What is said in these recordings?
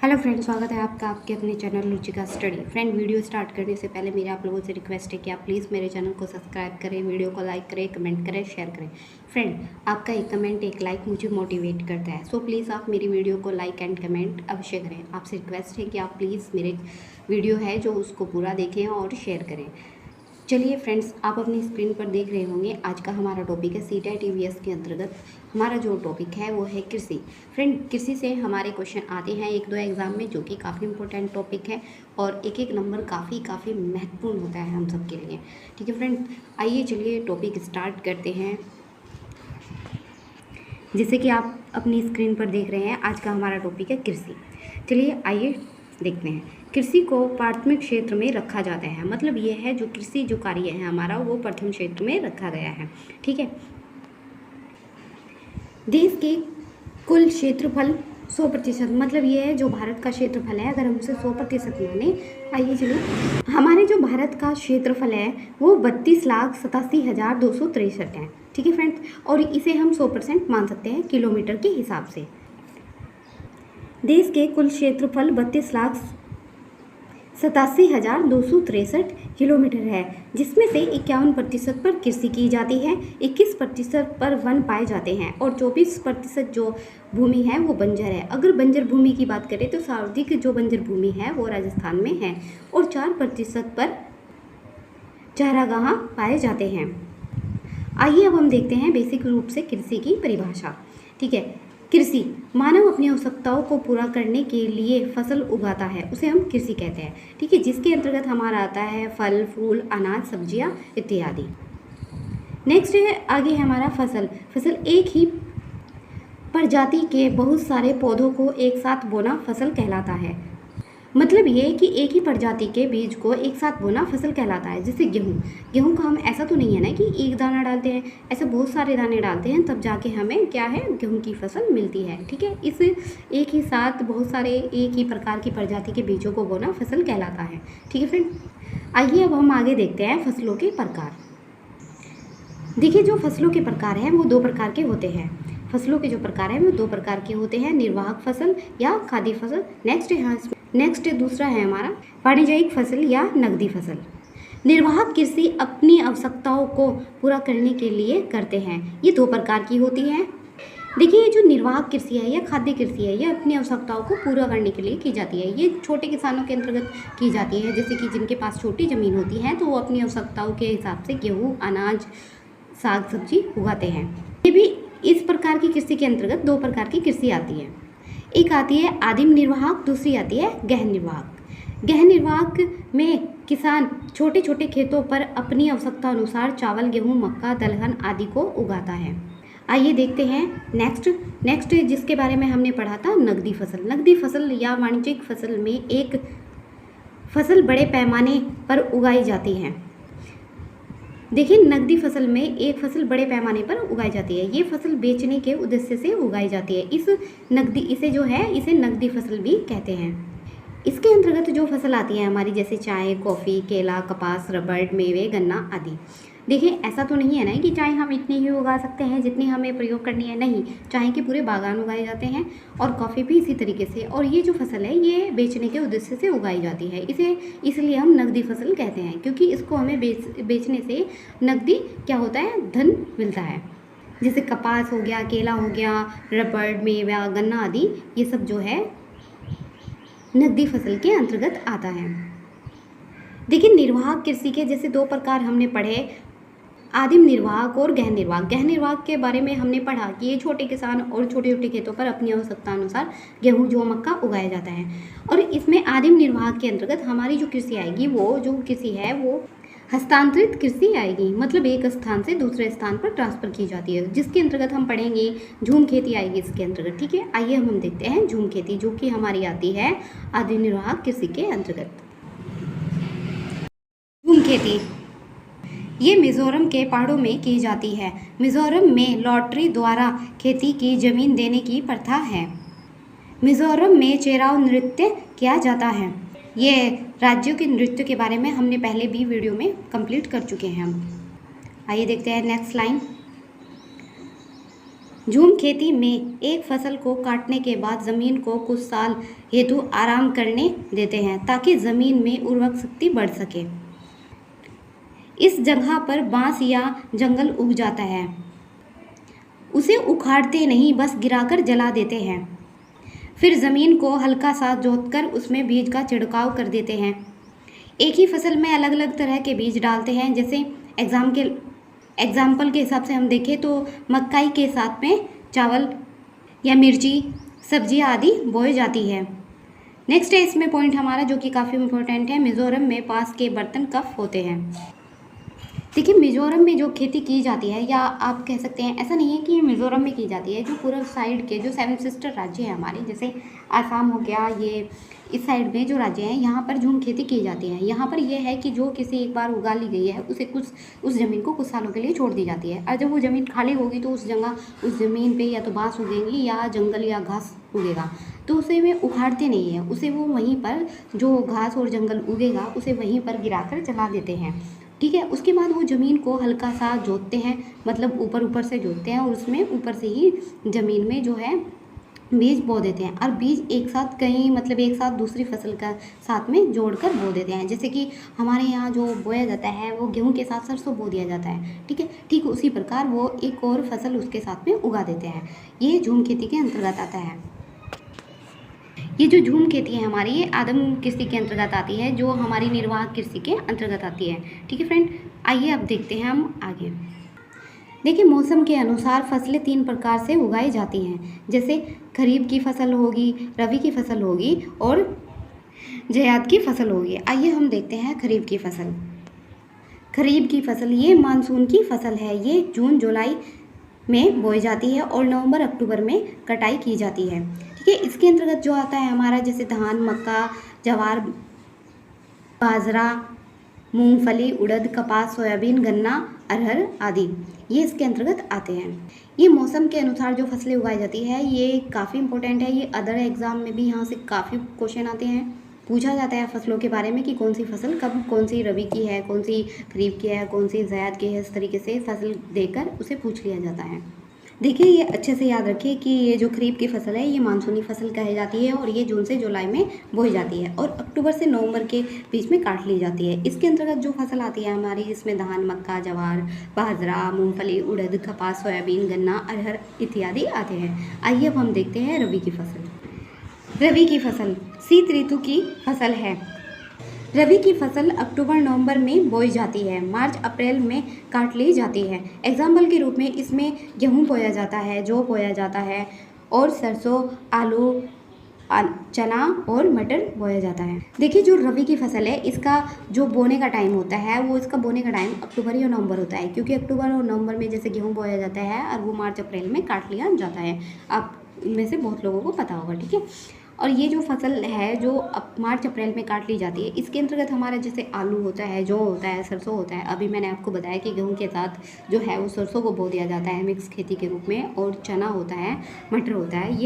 Hello friend, स्वागत है आपका आपके अपने channel Ruchika study. Friend, video start करने से पहले मेरे आप लोगों से रिक्वेस्ट है कि आप प्लीज़ मेरे चैनल को सब्सक्राइब करें, वीडियो को लाइक करें, कमेंट करें, शेयर करें। फ्रेंड, आपका एक कमेंट एक लाइक मुझे मोटिवेट करता है, सो प्लीज़ आप मेरी वीडियो को लाइक एंड कमेंट अवश्य करें। आपसे रिक्वेस्ट है कि आप प्लीज़ मेरे वीडियो है जो उसको पूरा देखें और शेयर करें। चलिए फ्रेंड्स, आप अपनी स्क्रीन पर देख रहे होंगे आज का हमारा टॉपिक है सीटेट ईवीएस के अंतर्गत हमारा जो टॉपिक है वो है कृषि। फ्रेंड, कृषि से हमारे क्वेश्चन आते हैं एक दो एग्ज़ाम में, जो कि काफ़ी इंपॉर्टेंट टॉपिक है और एक एक नंबर काफ़ी महत्वपूर्ण होता है हम सब के लिए। ठीक है फ्रेंड, आइए चलिए टॉपिक स्टार्ट करते हैं। जैसे कि आप अपनी स्क्रीन पर देख रहे हैं, आज का हमारा टॉपिक है कृषि। चलिए आइए देखते हैं। कृषि को प्राथमिक क्षेत्र में रखा जाता है, मतलब ये है जो कृषि जो कार्य है हमारा वो प्रथम क्षेत्र में रखा गया है। ठीक है, देश के कुल क्षेत्रफल 100%, मतलब ये है जो भारत का क्षेत्रफल है, अगर हम उसे 100% माने। आइए चलिए, हमारे जो भारत का क्षेत्रफल है वो 32,87,263 है। ठीक है फ्रेंड्स, और इसे हम 100% मान सकते हैं किलोमीटर के हिसाब से। देश के कुल क्षेत्रफल 32,87,263 किलोमीटर है, जिसमें से 51% पर कृषि की जाती है, 21% पर वन पाए जाते हैं और 24% जो भूमि है वो बंजर है। अगर बंजर भूमि की बात करें तो सर्वाधिक जो बंजर भूमि है वो राजस्थान में है और 4% पर चारागाह पाए जाते हैं। आइए अब हम देखते हैं बेसिक रूप से कृषि की परिभाषा। ठीक है, कृषि मानव अपनी आवश्यकताओं को पूरा करने के लिए फसल उगाता है, उसे हम कृषि कहते हैं। ठीक है, जिसके अंतर्गत हमारा आता है फल फूल अनाज सब्जियां इत्यादि। नेक्स्ट है, आगे है हमारा फसल। फसल एक ही प्रजाति के बहुत सारे पौधों को एक साथ बोना फसल कहलाता है। मतलब ये कि एक ही प्रजाति के बीज को एक साथ बोना फसल कहलाता है। जैसे गेहूँ का हम ऐसा तो नहीं है ना कि एक दाना डालते हैं, ऐसे बहुत सारे दाने डालते हैं तब जाके हमें क्या है गेहूँ की फसल मिलती है। ठीक है, इस एक ही साथ बहुत सारे एक ही प्रकार की प्रजाति के बीजों को बोना फसल कहलाता है। ठीक है फ्रेंड, आइए अब हम आगे देखते हैं फसलों के प्रकार। देखिए, जो फसलों के प्रकार हैं वो 2 प्रकार के होते हैं। फसलों के जो प्रकार हैं वो 2 प्रकार के होते हैं, निर्वाहक फसल या खाद्य फसल। नेक्स्ट दूसरा है हमारा वाणिज्यिक फसल या नकदी फसल। निर्वाहक कृषि अपनी आवश्यकताओं को पूरा करने के लिए करते हैं। ये 2 प्रकार की होती है। देखिए, ये जो निर्वाहक कृषि है या खाद्य कृषि है, ये अपनी आवश्यकताओं को पूरा करने के लिए की जाती है। ये छोटे किसानों के अंतर्गत की जाती है, जैसे कि जिनके पास छोटी ज़मीन होती है तो वो अपनी आवश्यकताओं के हिसाब से गेहूँ अनाज साग सब्जी उगाते हैं। ये भी इस प्रकार की कृषि के अंतर्गत 2 प्रकार की कृषि आती है। एक आती है आदिम निर्वाहक, दूसरी आती है गहन निर्वाहक। गहन निर्वाहक में किसान छोटे छोटे खेतों पर अपनी आवश्यकता अनुसार चावल गेहूं मक्का दलहन आदि को उगाता है। आइए देखते हैं नेक्स्ट जिसके बारे में हमने पढ़ा था, नकदी फसल। नकदी फसल या वाणिज्यिक फसल में एक फसल बड़े पैमाने पर उगाई जाती है। देखिए, नकदी फसल में एक फसल बड़े पैमाने पर उगाई जाती है। ये फसल बेचने के उद्देश्य से उगाई जाती है। इसे नकदी फसल भी कहते हैं। इसके अंतर्गत जो फसल आती है हमारी, जैसे चाय कॉफ़ी केला कपास रबड़ मेवे गन्ना आदि। देखिए, ऐसा तो नहीं है ना कि चाय हम इतनी ही उगा सकते हैं जितनी हमें प्रयोग करनी है, नहीं, चाय के पूरे बागान उगाए जाते हैं और कॉफ़ी भी इसी तरीके से। और ये जो फसल है ये बेचने के उद्देश्य से उगाई जाती है। इसे इसलिए हम नकदी फसल कहते हैं, क्योंकि इसको हमें बेचने से नकदी क्या होता है, धन मिलता है। जैसे कपास हो गया, केला हो गया, रबड़ मेवा गन्ना आदि, ये सब जो है नकदी फसल के अंतर्गत आता है। देखिए, निर्वाहक कृषि के जैसे 2 प्रकार हमने पढ़े, आदिम निर्वाहक और गहन निर्वाहक। गहन निर्वाहक के बारे में हमने पढ़ा कि ये छोटे किसान और छोटे छोटे खेतों पर अपनी आवश्यकता अनुसार गेहूं जौ मक्का उगाया जाता है। और इसमें आदिम निर्वाहक के अंतर्गत हमारी जो कृषि आएगी, वो जो कृषि है वो हस्तांतरित कृषि आएगी, मतलब एक स्थान से दूसरे स्थान पर ट्रांसफर की जाती है, जिसके अंतर्गत हम पढ़ेंगे झूम खेती आएगी इसके अंतर्गत। ठीक है, आइए हम देखते हैं झूम खेती, जो कि हमारी आती है आदिम निर्वाहक कृषि के अंतर्गत। झूम खेती ये मिजोरम के पहाड़ों में की जाती है। मिजोरम में लॉटरी द्वारा खेती की जमीन देने की प्रथा है। मिजोरम में चेराव नृत्य किया जाता है। ये राज्यों के नृत्य के बारे में हमने पहले भी वीडियो में कंप्लीट कर चुके हैं हम। आइए देखते हैं नेक्स्ट लाइन। झूम खेती में एक फसल को काटने के बाद ज़मीन को कुछ साल हेतु आराम करने देते हैं ताकि ज़मीन में उर्वरक शक्ति बढ़ सके। इस जगह पर बांस या जंगल उग जाता है, उसे उखाड़ते नहीं, बस गिराकर जला देते हैं। फिर ज़मीन को हल्का सा जोतकर उसमें बीज का छिड़काव कर देते हैं। एक ही फसल में अलग अलग तरह के बीज डालते हैं। जैसे एग्जाम्पल के हिसाब से हम देखें तो मकई के साथ में चावल या मिर्ची, सब्जियां आदि बोई जाती है। नेक्स्ट है इसमें पॉइंट हमारा जो कि काफ़ी इम्पोर्टेंट है, मिज़ोरम में बांस के बर्तन कब होते हैं। देखिए, मिज़ोरम में जो खेती की जाती है, या आप कह सकते हैं, ऐसा नहीं है कि मिज़ोरम में की जाती है, जो पूर्व साइड के जो 7 सिस्टर राज्य हैं हमारे, जैसे आसाम हो गया, ये इस साइड में जो राज्य हैं यहाँ पर झूम खेती की जाती है। यहाँ पर यह है कि जो किसी एक बार उगा ली गई है उसे उस ज़मीन को कुछ सालों के लिए छोड़ दी जाती है, और जब वो ज़मीन खाली होगी तो उस ज़मीन पे या तो बांस उगेंगी या जंगल या घास उगेगा, तो उसे वे उखाड़ते नहीं हैं, उसे वो वहीं पर जो घास और जंगल उगेगा उसे वहीं पर गिराकर जला देते हैं। ठीक है, उसके बाद वो ज़मीन को हल्का सा जोतते हैं, मतलब ऊपर से जोतते हैं, और उसमें ऊपर से ही ज़मीन में जो है बीज बो देते हैं, और बीज एक साथ एक साथ दूसरी फसल का साथ में जोड़कर बो देते हैं। जैसे कि हमारे यहाँ जो बोया जाता है वो गेहूँ के साथ सरसों बो दिया जाता है। ठीक है, ठीक उसी प्रकार वो एक और फसल उसके साथ में उगा देते हैं। ये झूम खेती के अंतर्गत आता है। ये जो झूम खेती है हमारी, ये आदम कृषि के अंतर्गत आती है, जो हमारी निर्वाह कृषि के अंतर्गत आती है। ठीक है फ्रेंड, आइए अब देखते हैं हम आगे। देखिए, मौसम के अनुसार फसलें 3 प्रकार से उगाई जाती हैं, जैसे खरीफ की फसल होगी, रबी की फसल होगी और ज़ैद की फसल होगी। आइए हम देखते हैं खरीफ की फसल। खरीफ की फसल ये मानसून की फसल है। ये जून जुलाई में बोई जाती है और नवंबर अक्टूबर में कटाई की जाती है। ठीक है, इसके अंतर्गत जो आता है हमारा, जैसे धान, मक्का, ज्वार, बाजरा, मूंगफली, उड़द, कपास, सोयाबीन, गन्ना, अरहर आदि, ये इसके अंतर्गत आते हैं। ये मौसम के अनुसार जो फसलें उगाई जाती है, ये काफ़ी इंपॉर्टेंट है। ये अदर एग्ज़ाम में भी यहाँ से काफ़ी क्वेश्चन आते हैं, पूछा जाता है फसलों के बारे में कि कौन सी फसल कब, कौन सी रबी की है, कौन सी खरीफ की है, कौन ज़ैद की है। इस तरीके से फसल देकर उसे पूछ लिया जाता है। देखिए, ये अच्छे से याद रखिए कि ये जो खरीफ की फसल है ये मानसूनी फसल कही जाती है, और ये जून से जुलाई में बोई जाती है और अक्टूबर से नवंबर के बीच में काट ली जाती है। इसके अंतर्गत जो फसल आती है हमारी, इसमें धान, मक्का, ज्वार, बाजरा, मूंगफली, उड़द, कपास, सोयाबीन, गन्ना, अरहर इत्यादि आते हैं। आइए अब हम देखते हैं रबी की फसल। रबी की फसल शीत ऋतु की फसल है। रबी की फसल अक्टूबर नवंबर में बोई जाती है, मार्च अप्रैल में काट ली जाती है। एग्जाम्पल के रूप में इसमें गेहूं बोया जाता है, जौ बोया जाता है, और सरसों, आलू, चना और मटर बोया जाता है। देखिए, जो रबी की फसल है इसका जो बोने का टाइम होता है वो इसका बोने का टाइम अक्टूबर या नवंबर होता है, क्योंकि अक्टूबर और नवंबर में जैसे गेहूँ बोया जाता है और वो मार्च अप्रैल में काट लिया जाता है। आप में से बहुत लोगों को पता होगा। ठीक है, और ये जो फसल है जो मार्च अप्रैल में काट ली जाती है, इसके अंतर्गत हमारा जैसे आलू होता है, जौ होता है, सरसों होता है। अभी मैंने आपको बताया कि गेहूं के साथ जो है वो सरसों को बो दिया जाता है मिक्स खेती के रूप में, और चना होता है, मटर होता है।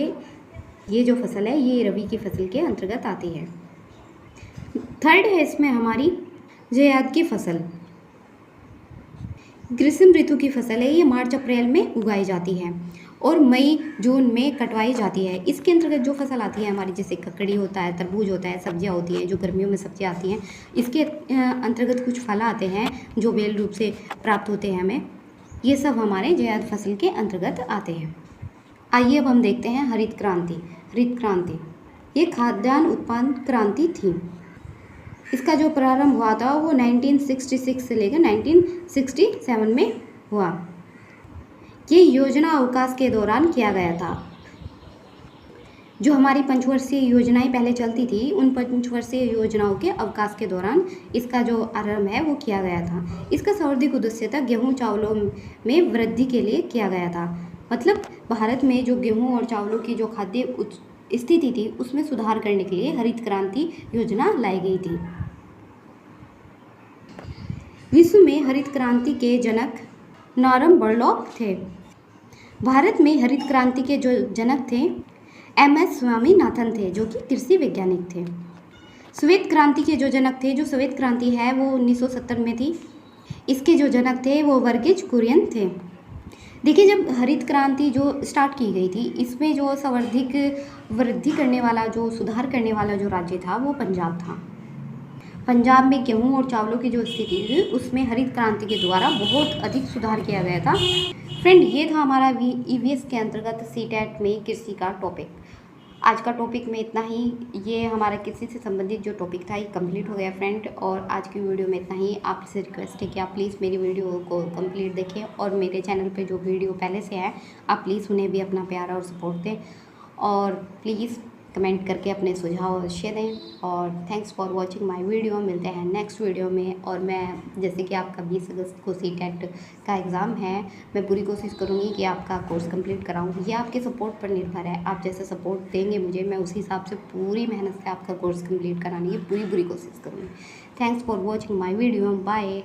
ये जो फसल है ये रबी की फसल के अंतर्गत आती है। थर्ड है इसमें हमारी ज़ैद की फसल। ग्रीष्म ऋतु की फसल है, ये मार्च अप्रैल में उगाई जाती है और मई जून में कटवाई जाती है। इसके अंतर्गत जो फसल आती है हमारी, जैसे ककड़ी होता है, तरबूज होता है, सब्जियां होती हैं जो गर्मियों में सब्जियां आती हैं। इसके अंतर्गत कुछ फल आते हैं जो बेल रूप से प्राप्त होते हैं हमें। ये सब हमारे ज़ैद फसल के अंतर्गत आते हैं। आइए अब हम देखते हैं हरित क्रांति। हरित क्रांति ये खाद्यान्न उत्पादन क्रांति थी। इसका जो प्रारंभ हुआ था वो 1966 से लेकर 1967 में हुआ। ये योजना अवकाश के दौरान किया गया था। जो हमारी पंचवर्षीय योजनाएं पहले चलती थी, उन पंचवर्षीय योजनाओं के अवकाश के दौरान इसका जो आरंभ है वो किया गया था। इसका सर्वाधिक उद्देश्य था गेहूँ चावलों में वृद्धि के लिए किया गया था। मतलब भारत में जो गेहूँ और चावलों की जो खाद्य स्थिति थी उसमें सुधार करने के लिए हरित क्रांति योजना लाई गई थी। विश्व में हरित क्रांति के जनक नॉरमन बोरलॉग थे। भारत में हरित क्रांति के जो जनक थे MS स्वामीनाथन थे, जो कि कृषि वैज्ञानिक थे। श्वेत क्रांति के जो जनक थे, जो श्वेत क्रांति है वो 1970 में थी। इसके जो जनक थे वो वर्गीज कुरियन थे। देखिए, जब हरित क्रांति जो स्टार्ट की गई थी, इसमें जो सर्वाधिक वृद्धि करने वाला, जो सुधार करने वाला जो राज्य था, वो पंजाब था। पंजाब में गेहूँ और चावलों की जो स्थिति थी, उसमें हरित क्रांति के द्वारा बहुत अधिक सुधार किया गया था। फ्रेंड, ये था हमारा ईवीएस के अंतर्गत सीटेट में कृषि का टॉपिक। आज का टॉपिक में इतना ही। ये हमारा कृषि से संबंधित जो टॉपिक था, ये कंप्लीट हो गया फ्रेंड। और आज की वीडियो में इतना ही। आपसे रिक्वेस्ट है कि आप प्लीज़ मेरी वीडियो को कंप्लीट देखें, और मेरे चैनल पे जो वीडियो पहले से है, आप प्लीज़ उन्हें भी अपना प्यार और सपोर्ट दें, और प्लीज़ कमेंट करके अपने सुझाव अवश्य दें। और thanks for watching my video. मिलते हैं नेक्स्ट वीडियो में। और मैं, जैसे कि आपका 20 अगस्त को सीटेट का एग्ज़ाम है, मैं पूरी कोशिश करूँगी कि आपका कोर्स कंप्लीट कराऊँ। ये आपके सपोर्ट पर निर्भर है। आप जैसे सपोर्ट देंगे मुझे, मैं उसी हिसाब से पूरी मेहनत से आपका कोर्स कंप्लीट कराने की पूरी कोशिश करूँगी। Thanks for watching my video. Bye.